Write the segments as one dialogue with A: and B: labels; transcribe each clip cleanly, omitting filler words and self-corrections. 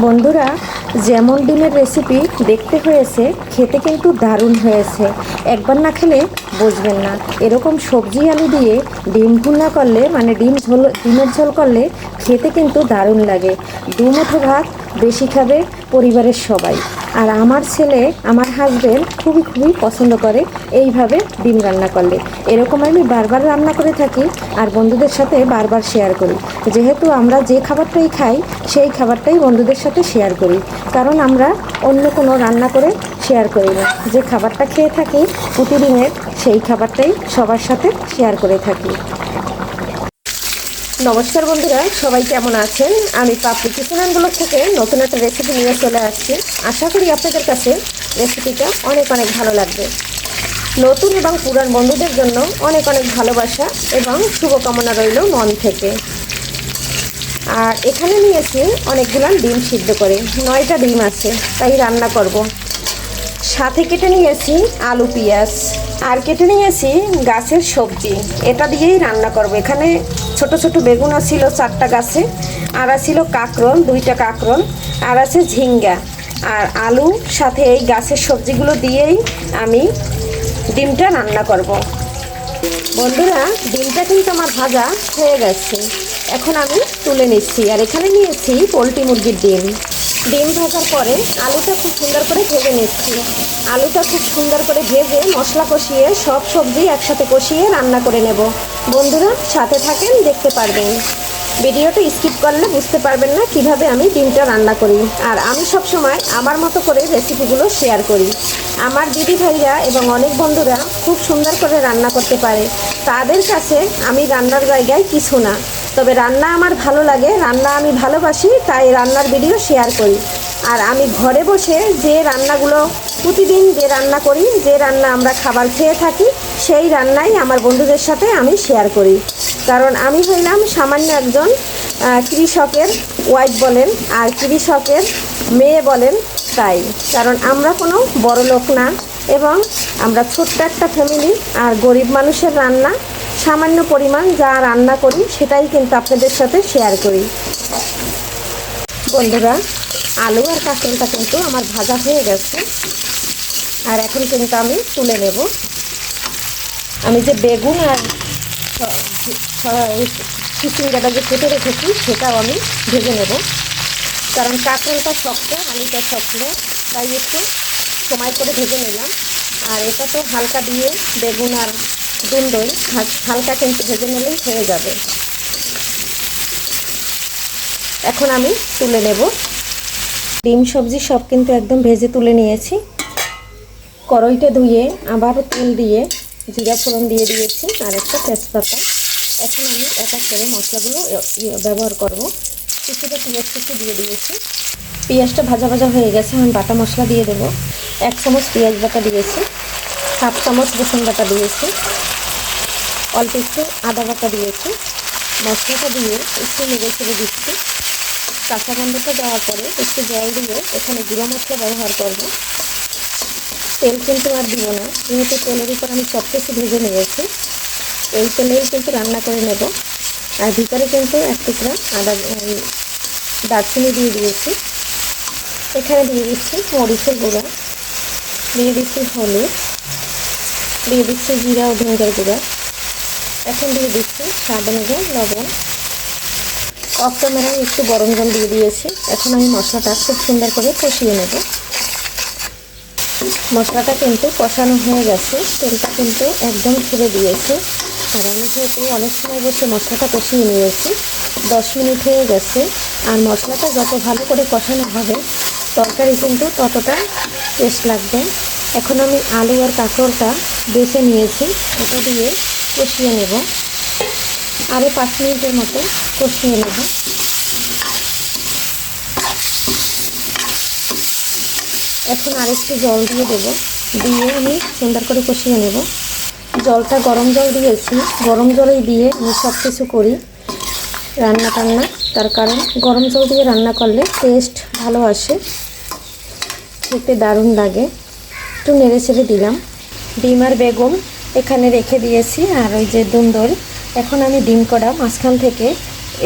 A: বন্ধুরা, যেমন ডিমের রেসিপি দেখতে হয়েছে, খেতে কিন্তু দারুণ হয়েছে। একবার না খেলে বুঝবেন না। এরকম সবজি আলু দিয়ে ডিম ভুনা করলে, মানে ডিমের ঝোল করলে খেতে কিন্তু দারুণ লাগে। দু মুঠো ভাত বেশি খাবে পরিবারের সবাই। আর আমার ছেলে, আমার হাজবেন্ড খুবই পছন্দ করে এইভাবে ডিম রান্না করলে। এরকম আমি বারবার রান্না করে থাকি আর বন্ধুদের সাথে বারবার শেয়ার করি। যেহেতু আমরা যে খাবারটাই খাই সেই খাবারটাই বন্ধুদের সাথে শেয়ার করি, কারণ আমরা অন্য কোনো রান্না করে শেয়ার করি না। যে খাবারটা খেয়ে থাকি প্রতিদিনের, সেই খাবারটাই সবার সাথে শেয়ার করে থাকি। নমস্কার বন্ধুরা, সবাই কেমন আছেন? আমি পাপড়ি কিচেন অ্যান্ড ব্লগ থেকে নতুন একটা রেসিপি নিয়ে চলে আসছি। আশা করি আপনাদের কাছে রেসিপিটা অনেক ভালো লাগবে। নতুন এবং পুরান বন্ধুদের জন্য অনেক ভালোবাসা এবং শুভকামনা রইল মন থেকে। আর এখানে নিয়েছি অনেকগুলো ডিম সিদ্ধ করে, 9টা ডিম আছে, তাই রান্না করব। সাথে কেটে নিয়েছি আলু পেঁয়াজ, আর কেটে নিয়েছি গাছের সবজি। এটা দিয়েই রান্না করব। এখানে ছোট ছোট বেগুন ছিল 4টা গাছে, আর ছিল কাঁকরোল 2টা কাঁকরোল, আর আছে ঝিঙ্গা আর আলু। সাথে এই গাছের সবজিগুলো দিয়েই আমি ডিমটা রান্না করব। বন্ধুরা, ডিমটা কিন্তু আমার ভাজা হয়ে গেছে, এখন আমি তুলে নিচ্ছি। আর এখানে নিয়েছি পোলট্রি মুরগির ডিম। ডিম ভাজার পরে আলুটা খুব সুন্দর করে ভেজে নিচ্ছি। আলুটা খুব সুন্দর করে ভেজে মশলা কষিয়ে সব সবজি একসাথে কষিয়ে রান্না করে নেব। বন্ধুরা সাথে থাকেন, দেখতে পারবেন। ভিডিওটা স্কিপ করলে বুঝতে পারবেন না কিভাবে আমি ডিমটা রান্না করি। আর আমি সব সময় আমার মতো করে রেসিপিগুলো শেয়ার করি। আমার দিদি ভাইরা এবং অনেক বন্ধুরা খুব সুন্দর করে রান্না করতে পারে। তাদের কাছে আমি রান্নার জায়গায় কিছু না, তবে রান্না আমার ভালো লাগে, রান্না আমি ভালোবাসি, তাই রান্নার ভিডিও শেয়ার করি। আর আমি ঘরে বসে যে রান্নাগুলো প্রতিদিন যে রান্না করি, যে রান্না আমরা খাবার খেয়ে থাকি, সেই রান্নাই আমার বন্ধুদের সাথে আমি শেয়ার করি। কারণ আমি হইলাম সামান্য একজন কৃষকের ওয়াইফ বলেন আর কৃষকের মেয়ে বলেন, তাই। কারণ আমরা কোনো বড় লোক না, এবং আমরা ছোট্ট একটা ফ্যামিলি। আর গরিব মানুষের রান্না সামান্য পরিমাণ যা রান্না করি সেটাই কিন্তু আপনাদের সাথে শেয়ার করি। বন্ধুরা, আলু আর কাঁকরোলটা কিন্তু আমার ভাজা হয়ে গেছে, আর এখন কিন্তু আমি তুলে নেব। আমি যে বেগুন আর চিচিঙ্গাটা যে কেটে রেখেছি সেটাও আমি ভেজে নেব, কারণ কাঁকরোলটা শক্ত, আলুটা শক্ত, তাই একটু সময় করে ভেজে নিলাম। আর এটা তো হালকা দিয়ে বেগুন আর দুন্দই হালকা কিন্তু ভেজে নিলেই হয়ে যাবে। এখন আমি তুলে নেব। ডিম সবজি সব কিন্তু একদম ভেজে তুলে নিয়েছি। কড়াইটা ধুয়ে আবারও তেল দিয়ে জিরা ফোড়ন দিয়ে দিয়েছি আর একটা তেজপাতা। এখন আমি এক এক করে মশলাগুলো ব্যবহার করব। কিছুটা পেঁয়াজ কুচি দিয়ে দিয়েছি। পেঁয়াজটা ভাজা হয়ে গেছে, আমি বাটা মশলা দিয়ে দেবো। 1 চামচ পেঁয়াজ বাটা দিয়েছি, 1/2 চামচ রসুন বাটা দিয়েছি, অল্প একটু আদা বাটা দিয়েছি। মশলাটা দিয়ে একটু নেড়ে ছেড়ে দিচ্ছি। কাঁচা গন্ধটা দেওয়ার পরে একটু জল দিয়ে এখানে গুঁড়ো মশলা ব্যবহার করব। তেল কিন্তু আর দিব না, যেহেতু তেলের উপর আমি সব কিছু ভেজে নিয়েছি। এই তেলেই কিন্তু রান্না করে নেব। আর ভিতরে কিন্তু 1 টুকরা দারচিনি দিয়ে দিয়েছি। এখানে দিয়ে দিচ্ছি মরিচের গুঁড়া, দিয়ে দিচ্ছি হলুদ, দিয়ে দিচ্ছি জিরা ও ধনিয়ার গুঁড়া। এখন দিয়ে দিচ্ছি স্বাদ অনুযায়ী লবণ। অফ ক্যামেরায় একটু গরম জল দিয়ে দিয়েছি। এখন আমি মশলাটা খুব সুন্দর করে কষিয়ে নেব। মশলাটা কিন্তু কষানো হয়ে গেছে, তেলটা কিন্তু একদম ছেড়ে দিয়েছে। আর আমি যেহেতু অনেক সময় বসে মশলাটা কষিয়ে নিয়েছি, 10 মিনিট হয়ে গেছে। আর মশলাটা যত ভালো করে কষানো হবে তরকারি কিন্তু ততটা টেস্ট লাগবে। এখন আমি আলু আর কাঁকরোলটা বেছে নিয়েছি, ওটা দিয়ে কষিয়ে নেব। আরও 5 মিনিটের মতো কষিয়ে নেব। এখন আরেকটু জল দিয়ে দেবো, দিয়ে আমি সুন্দর করে কষিয়ে নেব। জলটা গরম জল দিয়েছি, গরম জলেই দিয়ে আমি সব কিছু করি রান্না টান্না। তার কারণ গরম জল দিয়ে রান্না করলে টেস্ট ভালো আসে, খেতে দারুণ লাগে। একটু নেড়ে ছেড়ে দিলাম। ডিম আর বেগুন এখানে রেখে দিয়েছি, আর ওই যে দুন্দর। এখন আমি ডিম কড়া মাঝখান থেকে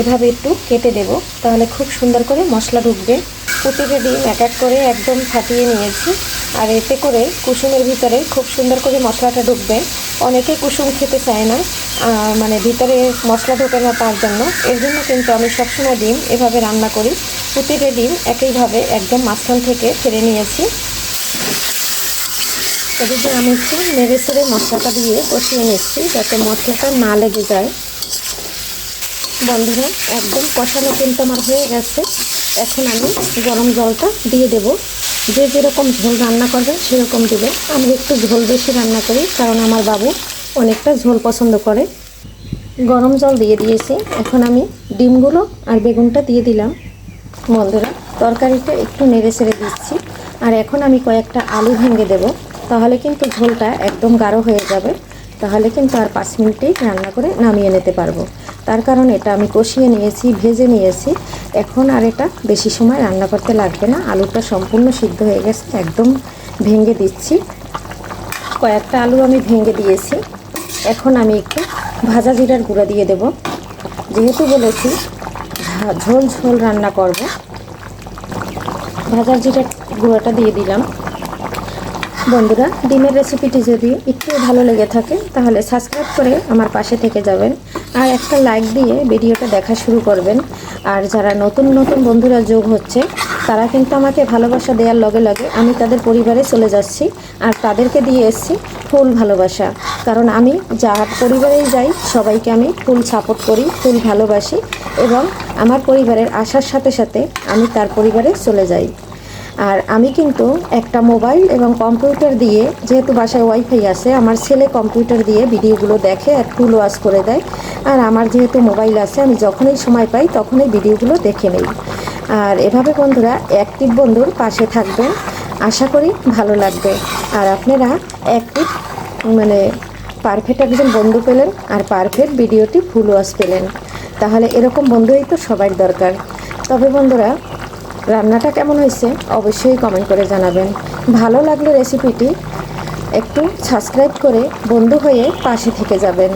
A: এভাবে একটু কেটে দেব, তাহলে খুব সুন্দর করে মশলা ঢুকবে। প্রতিটা ডিম এক এক করে একদম ফাটিয়ে নিয়েছি। আর এতে করে কুসুমের ভিতরে খুব সুন্দর করে মশলাটা ঢুকবে। অনেকে কুসুম খেতে চায় না, মানে ভিতরে মশলা ঢোকে না, তার জন্য এর জন্য কিন্তু আমি সবসময় ডিম এভাবে রান্না করি। প্রতিটা ডিম একইভাবে একদম মাঝখান থেকে ছেড়ে নিয়েছি। এদিকে আমি একটু নেড়ে ছেড়ে মশলাটা দিয়ে কষিয়ে নিচ্ছি যাতে মশলাটা না লেগে যায়। বন্ধুরা, একদম কষানো কিন্তু আমার হয়ে গেছে। এখন আমি গরম জলটা দিয়ে দেব। যে যেরকম ঝোল রান্না করবেন সেরকম দেবে। আমি একটু ঝোল বেশি রান্না করি কারণ আমার বাবু অনেকটা ঝোল পছন্দ করে। গরম জল দিয়ে দিয়েছি। এখন আমি ডিমগুলো আর বেগুনটা দিয়ে দিলাম। বন্ধুরা, তরকারিটা একটু নেড়ে ছেড়ে দিচ্ছি। আর এখন আমি কয়েকটা আলু ভেঙে দেব, তাহলে কিন্তু ঝোলটা একদম গাঢ় হয়ে যাবে। তাহলে কিন্তু আর 5 মিনিটেই রান্না করে নামিয়ে নিতে পারবো। তার কারণ এটা আমি কষিয়ে নিয়েছি, ভেজে নিয়েছি। এখন আর এটা বেশি সময় রান্না করতে লাগবে না। আলুটা সম্পূর্ণ সিদ্ধ হয়ে গেছে। একদম ভেঙে দিচ্ছি। কয়েকটা আলু আমি ভেঙে দিয়েছি। এখন আমি একটু ভাজা জিরার গুঁড়া দিয়ে দেব। যেহেতু বলেছি ঝোল ঝোল রান্না করব, ভাজা জিরার গুঁড়াটা দিয়ে দিলাম। বন্ধুরা, ডিমের রেসিপিটি যদি একটু ভালো লেগে থাকে তাহলে সাবস্ক্রাইব করে আমার পাশে থেকে যাবেন আর একটা লাইক দিয়ে ভিডিওটা দেখা শুরু করবেন। আর যারা নতুন নতুন বন্ধুরা যোগ হচ্ছে তারা কিন্তু আমাকে ভালোবাসা দেওয়ার লগে লগে আমি তাদের পরিবারে চলে যাচ্ছি আর তাদেরকে দিয়ে এসেছি ফুল ভালোবাসা। কারণ আমি যার পরিবারেই যাই সবাইকে আমি ফুল সাপোর্ট করি, ফুল ভালোবাসি এবং আমার পরিবারের আসার সাথে সাথে আমি তার পরিবারে চলে যাই। আর আমি কিন্তু একটা মোবাইল এবং কম্পিউটার দিয়ে, যেহেতু বাসায় ওয়াইফাই আছে, আমার ছেলে কম্পিউটার দিয়ে ভিডিওগুলো দেখে আর ফুল ওয়াচ করে দেয়। আর আমার যেহেতু মোবাইল আছে, আমি যখনই সময় পাই তখনই ভিডিওগুলো দেখে নিই। আর এভাবে বন্ধুরা অ্যাক্টিভ বন্ধুর পাশে থাকবেন, আশা করি ভালো লাগবে। আর আপনারা অ্যাক্টিভ মানে পারফেক্ট একজন বন্ধু পেলেন আর পারফেক্ট ভিডিওটি ফুল ওয়াচ পেলেন। তাহলে এরকম বন্ধুই তো সবার দরকার। তবে বন্ধুরা, রান্নাটা কেমন হয়েছে অবশ্যই কমেন্ট করে জানাবেন। ভালো লাগলে রেসিপিটি একটু সাবস্ক্রাইব করে বন্ধু হয়ে পাশে থেকে যাবেন।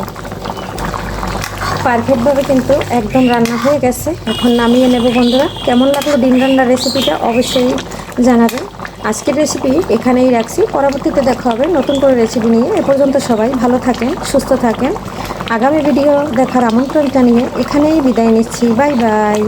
A: পারফেক্টভাবে কিন্তু একদম রান্না হয়ে গেছে। এখন নামিয়ে নেব। বন্ধুরা, কেমন লাগলো ডিম রান্নার রেসিপিটা অবশ্যই জানাবেন। আজকের রেসিপি এখানেই রাখছি, পরবর্তীতে দেখা হবে নতুন করে রেসিপি নিয়ে। এ পর্যন্ত সবাই ভালো থাকেন, সুস্থ থাকেন। আগামী ভিডিও দেখার আমন্ত্রণ জানিয়ে এখানেই বিদায় নিচ্ছি। Bye bye.